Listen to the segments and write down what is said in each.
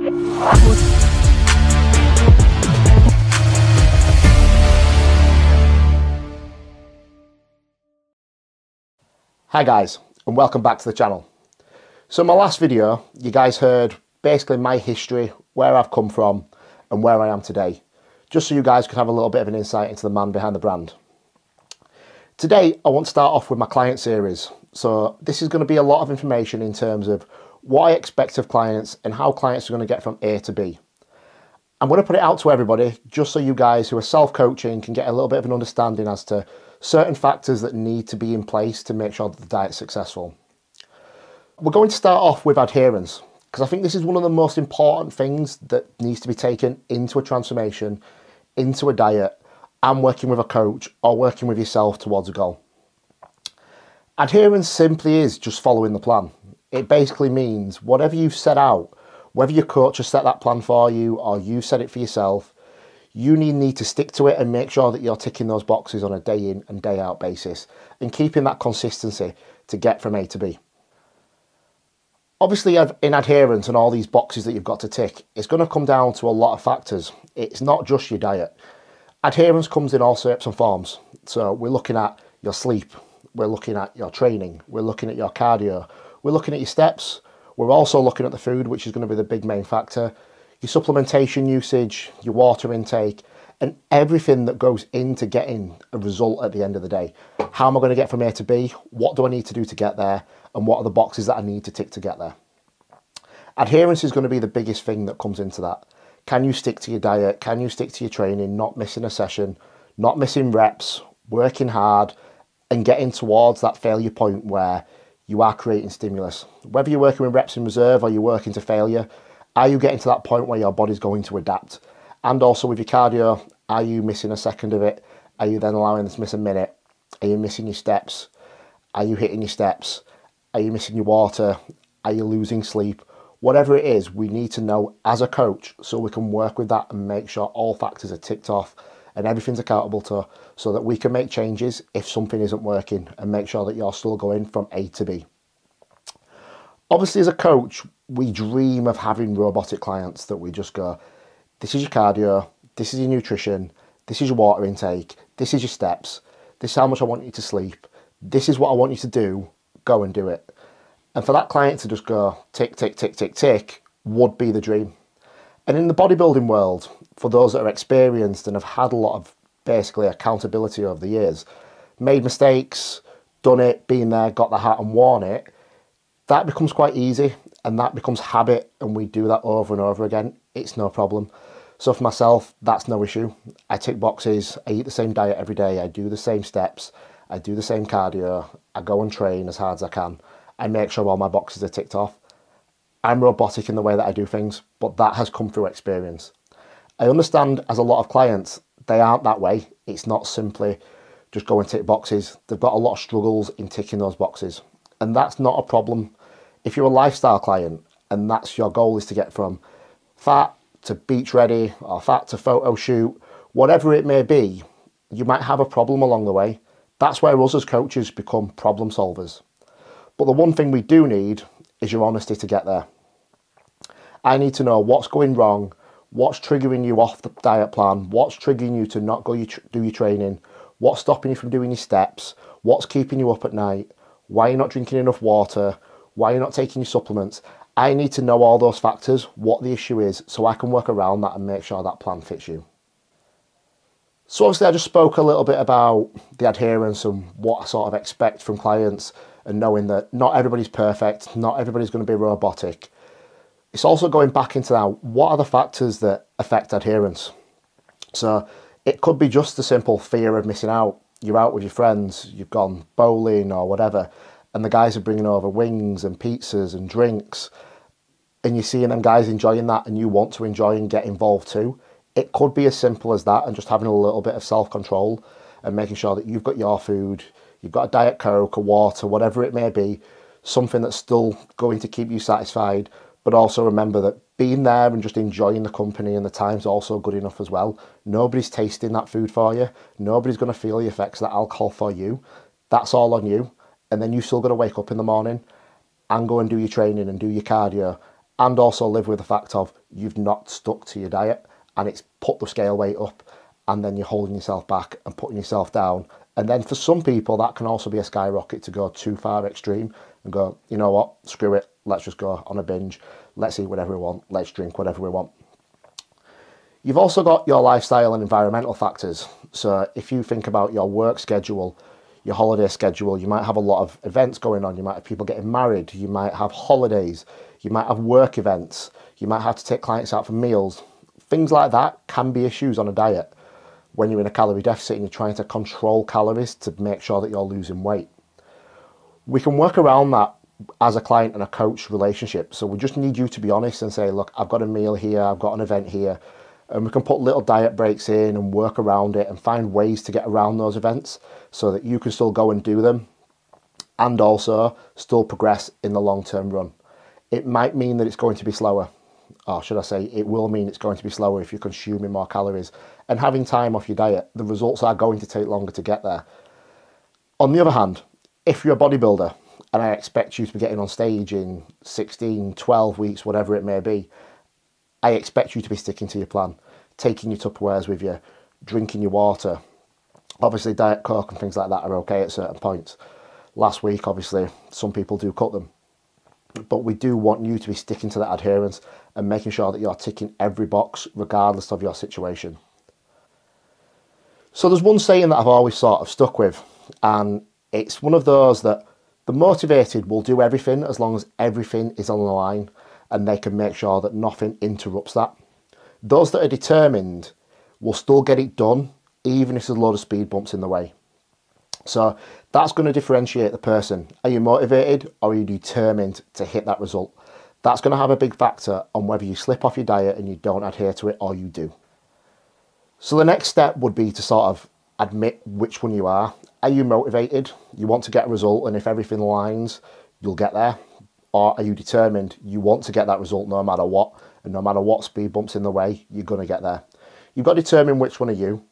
Hi guys, and welcome back to the channel. So in my last video, you guys heard basically my history, where I've come from and where I am today, just so you guys could have a little bit of an insight into the man behind the brand. Today, I want to start off with my client series. So this is going to be a lot of information in terms of what I expect of clients and how clients are going to get from A to B. I'm going to put it out to everybody just so you guys who are self-coaching can get a little bit of an understanding as to certain factors that need to be in place to make sure that the diet's successful. We're going to start off with adherence, because I think this is one of the most important things that needs to be taken into a transformation, into a diet, and working with a coach or working with yourself towards a goal. Adherence simply is just following the plan. It basically means whatever you've set out, whether your coach has set that plan for you or you set it for yourself, you need to stick to it and make sure that you're ticking those boxes on a day in and day out basis and keeping that consistency to get from A to B. Obviously, in adherence and all these boxes that you've got to tick, it's going to come down to a lot of factors. It's not just your diet. Adherence comes in all shapes and forms. So we're looking at your sleep, we're looking at your training, we're looking at your cardio, we're looking at your steps. We're also looking at the food, which is going to be the big main factor, your supplementation usage, your water intake, and everything that goes into getting a result at the end of the day. How am I going to get from A to B? What do I need to do to get there? And what are the boxes that I need to tick to get there? Adherence is going to be the biggest thing that comes into that. Can you stick to your diet? Can you stick to your training, not missing a session, not missing reps, working hard, and getting towards that failure point where you are creating stimulus? Whether you're working with reps in reserve or you're working to failure, are you getting to that point where your body's going to adapt? And also with your cardio, are you missing a second of it? Are you then allowing this to miss a minute? Are you missing your steps? Are you hitting your steps? Are you missing your water? Are you losing sleep? Whatever it is, we need to know as a coach so we can work with that and make sure all factors are ticked off and everything's accountable to, so that we can make changes if something isn't working and make sure that you're still going from A to B. Obviously, as a coach, we dream of having robotic clients that we just go, this is your cardio, this is your nutrition, this is your water intake, this is your steps, this is how much I want you to sleep, this is what I want you to do, go and do it. And for that client to just go tick, tick, tick, tick, tick would be the dream. And in the bodybuilding world, for those that are experienced and have had a lot of basically accountability over the years, made mistakes, done it, been there, got the hat and worn it, that becomes quite easy and that becomes habit, and we do that over and over again. It's no problem. So for myself, that's no issue. I tick boxes, I eat the same diet every day, I do the same steps, I do the same cardio, I go and train as hard as I can. I make sure all my boxes are ticked off. I'm robotic in the way that I do things, but that has come through experience. I understand as a lot of clients, they aren't that way. It's not simply just go and tick boxes. They've got a lot of struggles in ticking those boxes. And that's not a problem. If you're a lifestyle client and that's your goal, is to get from fat to beach ready or fat to photo shoot, whatever it may be, you might have a problem along the way. That's where us as coaches become problem solvers. But the one thing we do need is your honesty to get there. I need to know what's going wrong, what's triggering you off the diet plan, what's triggering you to not go do your training, what's stopping you from doing your steps, what's keeping you up at night, why you're not drinking enough water, why you're not taking your supplements. I need to know all those factors, what the issue is, so I can work around that and make sure that plan fits you. So obviously I just spoke a little bit about the adherence and what I sort of expect from clients, and knowing that not everybody's perfect, not everybody's going to be robotic. It's also going back into now, what are the factors that affect adherence? So it could be just the simple fear of missing out. You're out with your friends, you've gone bowling or whatever, and the guys are bringing over wings and pizzas and drinks, and you're seeing them guys enjoying that and you want to enjoy and get involved too. It could be as simple as that, and just having a little bit of self-control and making sure that you've got your food, you've got a Diet Coke or water, whatever it may be, something that's still going to keep you satisfied, but also remember that being there and just enjoying the company and the time's also good enough as well. Nobody's tasting that food for you. Nobody's going to feel the effects of that alcohol for you. That's all on you. And then you still got to wake up in the morning and go and do your training and do your cardio, and also live with the fact of you've not stuck to your diet and it's put the scale weight up, and then you're holding yourself back and putting yourself down. And then for some people, that can also be a skyrocket to go too far extreme and go, you know what, screw it, let's just go on a binge, let's eat whatever we want, let's drink whatever we want. You've also got your lifestyle and environmental factors. So if you think about your work schedule, your holiday schedule, you might have a lot of events going on, you might have people getting married, you might have holidays, you might have work events, you might have to take clients out for meals. Things like that can be issues on a diet when you're in a calorie deficit and you're trying to control calories to make sure that you're losing weight. We can work around that as a client and a coach relationship. So we just need you to be honest and say, look, I've got a meal here, I've got an event here, and we can put little diet breaks in and work around it and find ways to get around those events so that you can still go and do them and also still progress in the long-term run. It might mean that it's going to be slower, or should I say, it will mean it's going to be slower if you're consuming more calories and having time off your diet. The results are going to take longer to get there. On the other hand, if you're a bodybuilder and I expect you to be getting on stage in 16, 12 weeks, whatever it may be, I expect you to be sticking to your plan, taking your Tupperwares with you, drinking your water. Obviously, Diet Coke and things like that are okay at certain points. Last week, obviously, some people do cut them. But we do want you to be sticking to that adherence and making sure that you're ticking every box, regardless of your situation. So there's one saying that I've always sort of stuck with, and it's one of those that the motivated will do everything as long as everything is on the line and they can make sure that nothing interrupts that. Those that are determined will still get it done, even if there's a load of speed bumps in the way. So that's going to differentiate the person. Are you motivated or are you determined to hit that result? That's going to have a big factor on whether you slip off your diet and you don't adhere to it or you do. So the next step would be to sort of admit which one you are. Are you motivated? You want to get a result, and if everything aligns, you'll get there. Or are you determined? You want to get that result no matter what, and no matter what speed bumps in the way, you're going to get there. You've got to determine which one are you.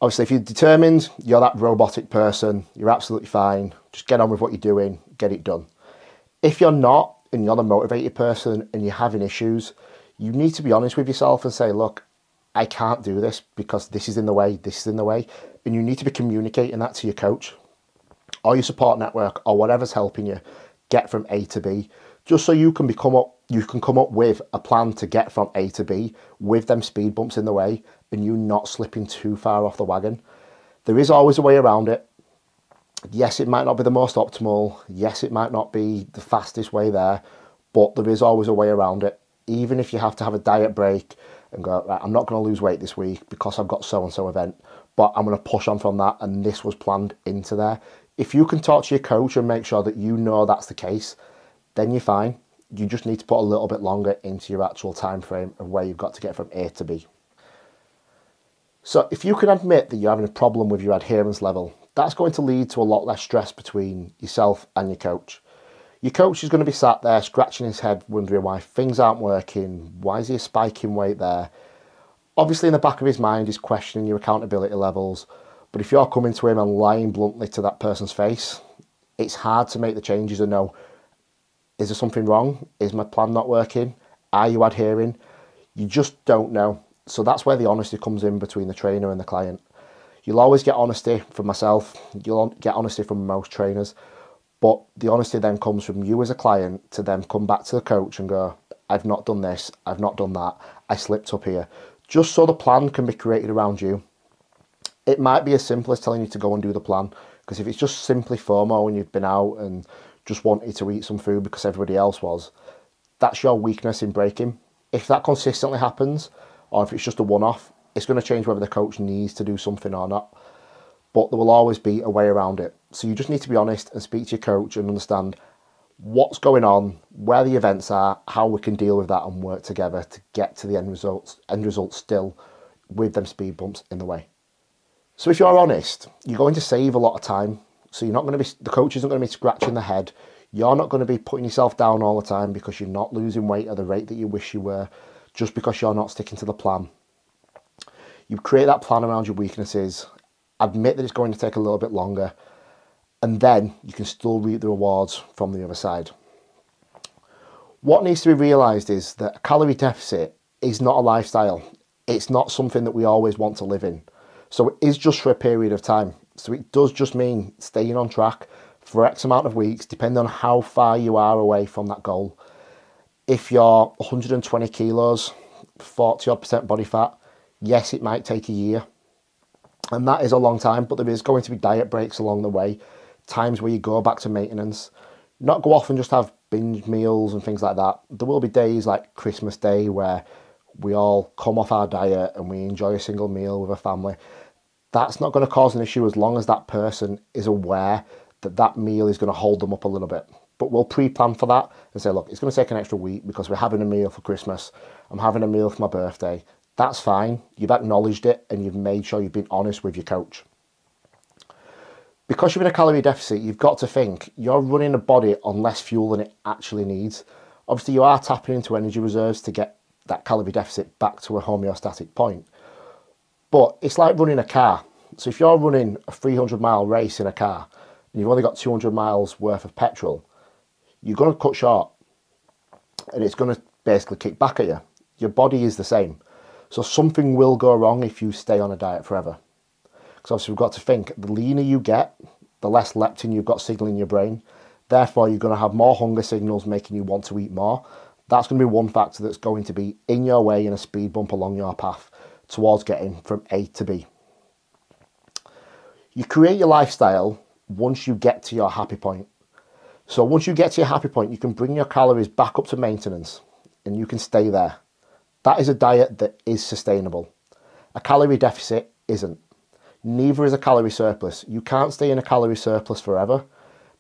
Obviously, if you're determined, you're that robotic person, you're absolutely fine. Just get on with what you're doing, get it done. If you're not, and you're the motivated person and you're having issues, you need to be honest with yourself and say, look, I can't do this because this is in the way, this is in the way. And you need to be communicating that to your coach or your support network or whatever's helping you get from A to B, just so you can come up with a plan to get from A to B with them speed bumps in the way and you not slipping too far off the wagon. There is always a way around it. Yes, it might not be the most optimal. Yes, it might not be the fastest way there, but there is always a way around it. Even if you have to have a diet break and go, right, I'm not going to lose weight this week because I've got so-and-so event, but I'm going to push on from that and this was planned into there. If you can talk to your coach and make sure that you know that's the case, then you're fine. You just need to put a little bit longer into your actual time frame of where you've got to get from A to B. So if you can admit that you're having a problem with your adherence level, that's going to lead to a lot less stress between yourself and your coach. Your coach is going to be sat there scratching his head wondering why things aren't working, why is he spiking weight there? Obviously in the back of his mind he's questioning your accountability levels, but if you're coming to him and lying bluntly to that person's face, it's hard to make the changes and know, is there something wrong? Is my plan not working? Are you adhering? You just don't know. So that's where the honesty comes in between the trainer and the client. You'll always get honesty from myself, you'll get honesty from most trainers, but the honesty then comes from you as a client to then come back to the coach and go, I've not done this, I've not done that, I slipped up here. Just so the plan can be created around you. It might be as simple as telling you to go and do the plan, because if it's just simply FOMO and you've been out and just wanted to eat some food because everybody else was, that's your weakness in breaking. If that consistently happens, or if it's just a one-off, it's going to change whether the coach needs to do something or not. But there will always be a way around it. So you just need to be honest and speak to your coach and understand what's going on, where the events are, how we can deal with that and work together to get to the end result still with them speed bumps in the way. So if you're honest, you're going to save a lot of time. So you're not going to be, the coach isn't going to be scratching the head. You're not going to be putting yourself down all the time because you're not losing weight at the rate that you wish you were, just because you're not sticking to the plan. You create that plan around your weaknesses, admit that it's going to take a little bit longer, and then you can still reap the rewards from the other side. What needs to be realised is that a calorie deficit is not a lifestyle. It's not something that we always want to live in. So it is just for a period of time. So it does just mean staying on track for X amount of weeks, depending on how far you are away from that goal. If you're 120 kilos, 40% body fat, yes, it might take a year. And that is a long time, but there is going to be diet breaks along the way, times where you go back to maintenance. Not go off and just have binge meals and things like that. There will be days like Christmas Day where we all come off our diet and we enjoy a single meal with a family. That's not going to cause an issue as long as that person is aware that that meal is going to hold them up a little bit. But we'll pre-plan for that and say, look, it's going to take an extra week because we're having a meal for Christmas. I'm having a meal for my birthday. That's fine. You've acknowledged it and you've made sure you've been honest with your coach. Because you're in a calorie deficit, you've got to think you're running a body on less fuel than it actually needs. Obviously, you are tapping into energy reserves to get that calorie deficit back to a homeostatic point. But it's like running a car. So if you're running a 300-mile race in a car and you've only got 200 miles worth of petrol, you're going to cut short and it's going to basically kick back at you. Your body is the same. So something will go wrong if you stay on a diet forever. Because obviously we've got to think, the leaner you get, the less leptin you've got signaling your brain. Therefore, you're going to have more hunger signals making you want to eat more. That's going to be one factor that's going to be in your way in a speed bump along your path towards getting from A to B. You create your lifestyle once you get to your happy point. So once you get to your happy point, you can bring your calories back up to maintenance and you can stay there. That is a diet that is sustainable. A calorie deficit isn't. Neither is a calorie surplus. You can't stay in a calorie surplus forever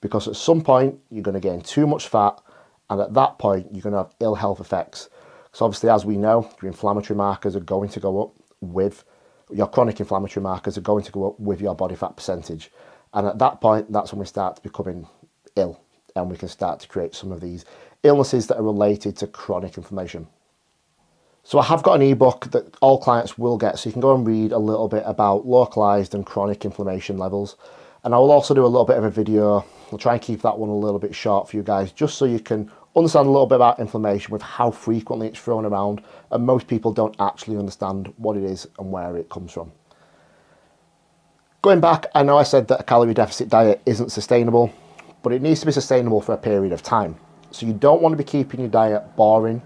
because at some point you're going to gain too much fat, and at that point you're going to have ill health effects. So obviously, as we know, your inflammatory markers are going to go up with your chronic inflammatory markers are going to go up with your body fat percentage. And at that point, that's when we start becoming ill and we can start to create some of these illnesses that are related to chronic inflammation. So I have got an ebook that all clients will get, so you can go and read a little bit about localized and chronic inflammation levels. And I will also do a little bit of a video. I'll try and keep that one a little bit short for you guys, just so you can understand a little bit about inflammation with how frequently it's thrown around. And most people don't actually understand what it is and where it comes from. Going back, I know I said that a calorie deficit diet isn't sustainable, but it needs to be sustainable for a period of time. So you don't want to be keeping your diet boring.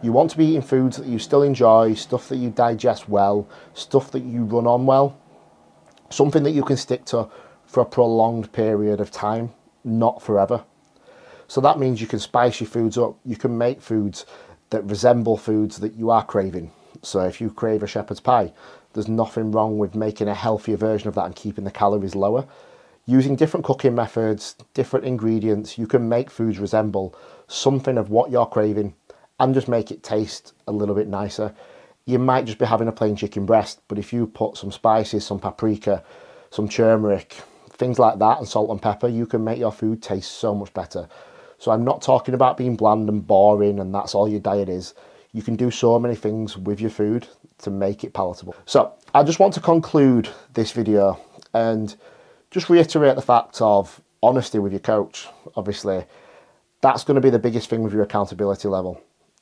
You want to be eating foods that you still enjoy, stuff that you digest well, stuff that you run on well, something that you can stick to for a prolonged period of time, not forever. So that means you can spice your foods up. You can make foods that resemble foods that you are craving. So if you crave a shepherd's pie, there's nothing wrong with making a healthier version of that and keeping the calories lower. Using different cooking methods, different ingredients, you can make foods resemble something of what you're craving and just make it taste a little bit nicer. You might just be having a plain chicken breast, but if you put some spices, some paprika, some turmeric, things like that, and salt and pepper, you can make your food taste so much better. So I'm not talking about being bland and boring and that's all your diet is. You can do so many things with your food to make it palatable. So I just want to conclude this video and just reiterate the fact of honesty with your coach. Obviously, that's going to be the biggest thing with your accountability level.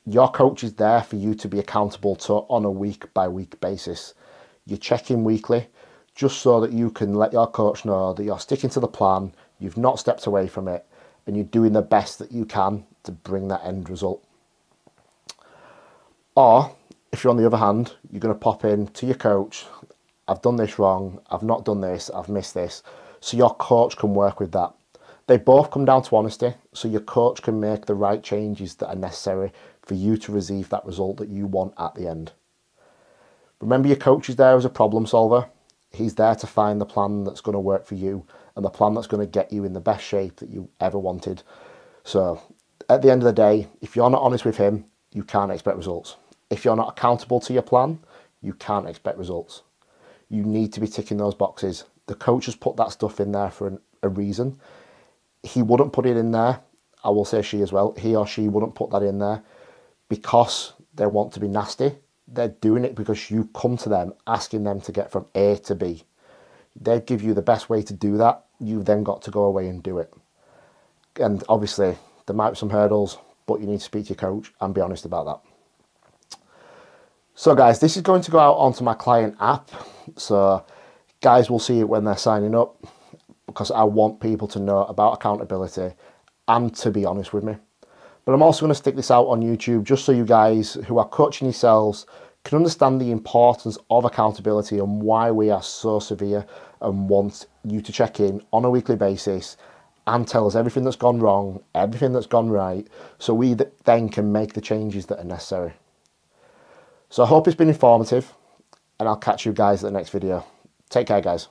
Your coach is there for you to be accountable to on a week-by-week basis. You check in weekly just so that you can let your coach know that you're sticking to the plan, you've not stepped away from it, and you're doing the best that you can to bring that end result. Or, if you're on the other hand, you're going to pop in to your coach, I've done this wrong, I've not done this, I've missed this, so your coach can work with that. They both come down to honesty, so your coach can make the right changes that are necessary for you to receive that result that you want at the end. Remember, your coach is there as a problem solver. He's there to find the plan that's going to work for you and the plan that's going to get you in the best shape that you ever wanted. So at the end of the day, if you're not honest with him, you can't expect results. If you're not accountable to your plan, you can't expect results. You need to be ticking those boxes. The coach has put that stuff in there for a reason. He wouldn't put it in there. I will say she as well. He or she wouldn't put that in there because they want to be nasty. They're doing it because you come to them asking them to get from A to B. They give you the best way to do that. You've then got to go away and do it. And obviously, there might be some hurdles. but you need to speak to your coach and be honest about that. So guys, this is going to go out onto my client app. So guys will see it when they're signing up, because I want people to know about accountability and to be honest with me. But I'm also going to stick this out on YouTube just so you guys who are coaching yourselves can understand the importance of accountability and why we are so severe and want you to check in on a weekly basis and tell us everything that's gone wrong, everything that's gone right, so we then can make the changes that are necessary. So I hope it's been informative, and I'll catch you guys at the next video. Take care, guys.